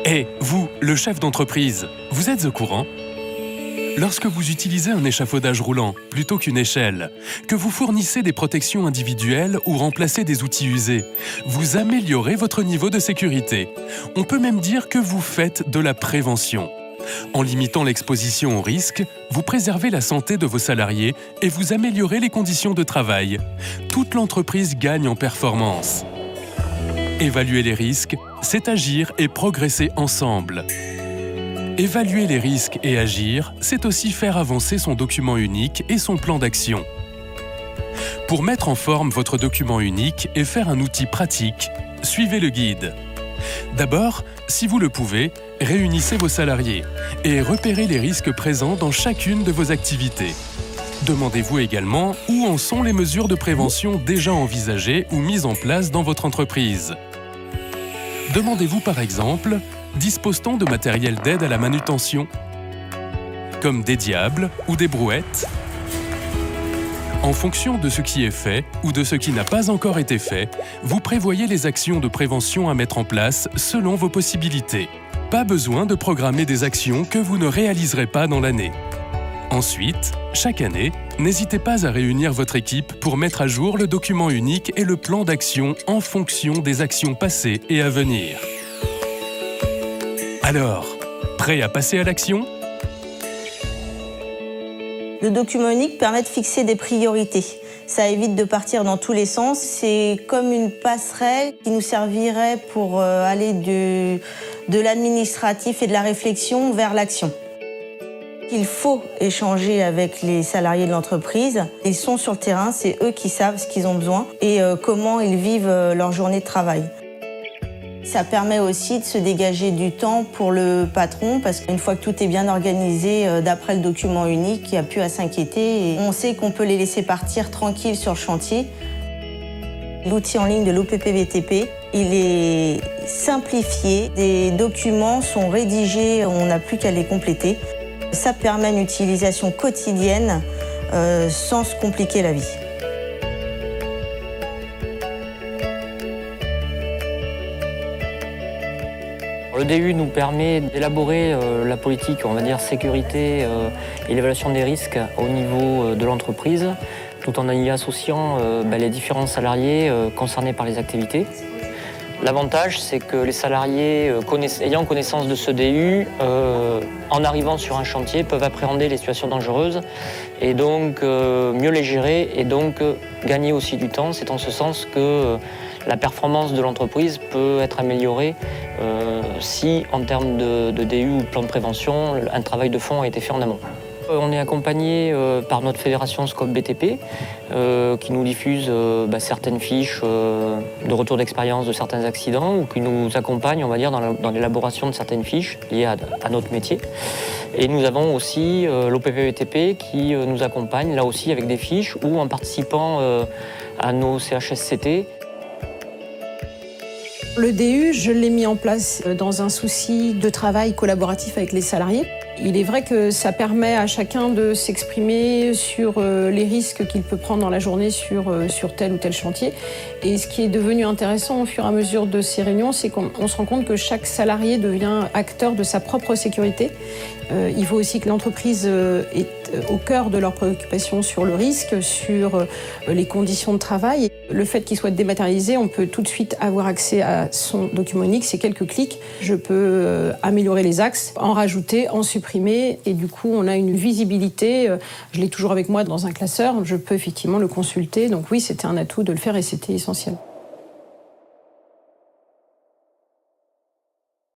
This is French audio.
Hé, vous, le chef d'entreprise, vous êtes au courant ? Lorsque vous utilisez un échafaudage roulant plutôt qu'une échelle, que vous fournissez des protections individuelles ou remplacez des outils usés, vous améliorez votre niveau de sécurité. On peut même dire que vous faites de la prévention. En limitant l'exposition au risque, vous préservez la santé de vos salariés et vous améliorez les conditions de travail. Toute l'entreprise gagne en performance. Évaluer les risques, c'est agir et progresser ensemble. Évaluer les risques et agir, c'est aussi faire avancer son document unique et son plan d'action. Pour mettre en forme votre document unique et faire un outil pratique, suivez le guide. D'abord, si vous le pouvez, réunissez vos salariés et repérez les risques présents dans chacune de vos activités. Demandez-vous également où en sont les mesures de prévention déjà envisagées ou mises en place dans votre entreprise. Demandez-vous par exemple, dispose-t-on de matériel d'aide à la manutention, comme des diables ou des brouettes? En fonction de ce qui est fait ou de ce qui n'a pas encore été fait, vous prévoyez les actions de prévention à mettre en place selon vos possibilités. Pas besoin de programmer des actions que vous ne réaliserez pas dans l'année. Ensuite, chaque année, n'hésitez pas à réunir votre équipe pour mettre à jour le document unique et le plan d'action en fonction des actions passées et à venir. Alors, prêt à passer à l'action ? Le document unique permet de fixer des priorités. Ça évite de partir dans tous les sens. C'est comme une passerelle qui nous servirait pour aller de l'administratif et de la réflexion vers l'action. Il faut échanger avec les salariés de l'entreprise. Ils sont sur le terrain, c'est eux qui savent ce qu'ils ont besoin et comment ils vivent leur journée de travail. Ça permet aussi de se dégager du temps pour le patron parce qu'une fois que tout est bien organisé d'après le document unique, il n'y a plus à s'inquiéter. Et on sait qu'on peut les laisser partir tranquilles sur le chantier. L'outil en ligne de l'OPPBTP, il est simplifié. Des documents sont rédigés, on n'a plus qu'à les compléter. Ça permet une utilisation quotidienne sans se compliquer la vie. Le DU nous permet d'élaborer la politique, on va dire, sécurité et l'évaluation des risques au niveau de l'entreprise, tout en y associant les différents salariés concernés par les activités. L'avantage, c'est que les salariés ayant connaissance de ce DU, en arrivant sur un chantier, peuvent appréhender les situations dangereuses et donc mieux les gérer et donc gagner aussi du temps. C'est en ce sens que la performance de l'entreprise peut être améliorée si, en termes de DU ou de plan de prévention, un travail de fond a été fait en amont. On est accompagné par notre fédération Scope BTP qui nous diffuse certaines fiches de retour d'expérience de certains accidents ou qui nous accompagne, on va dire, dans l'élaboration de certaines fiches liées à notre métier. Et nous avons aussi l'OPPBTP qui nous accompagne là aussi avec des fiches ou en participant à nos CHSCT. Le DU, je l'ai mis en place dans un souci de travail collaboratif avec les salariés. Il est vrai que ça permet à chacun de s'exprimer sur les risques qu'il peut prendre dans la journée sur tel ou tel chantier. Et ce qui est devenu intéressant au fur et à mesure de ces réunions, c'est qu'on se rend compte que chaque salarié devient acteur de sa propre sécurité. Il faut aussi que l'entreprise est au cœur de leurs préoccupations sur le risque, sur les conditions de travail. Le fait qu'il soit dématérialisé, on peut tout de suite avoir accès à son document unique. C'est quelques clics. Je peux améliorer les axes, en rajouter, en supprimer. Et du coup, on a une visibilité. Je l'ai toujours avec moi dans un classeur. Je peux effectivement le consulter. Donc oui, c'était un atout de le faire et c'était essentiel.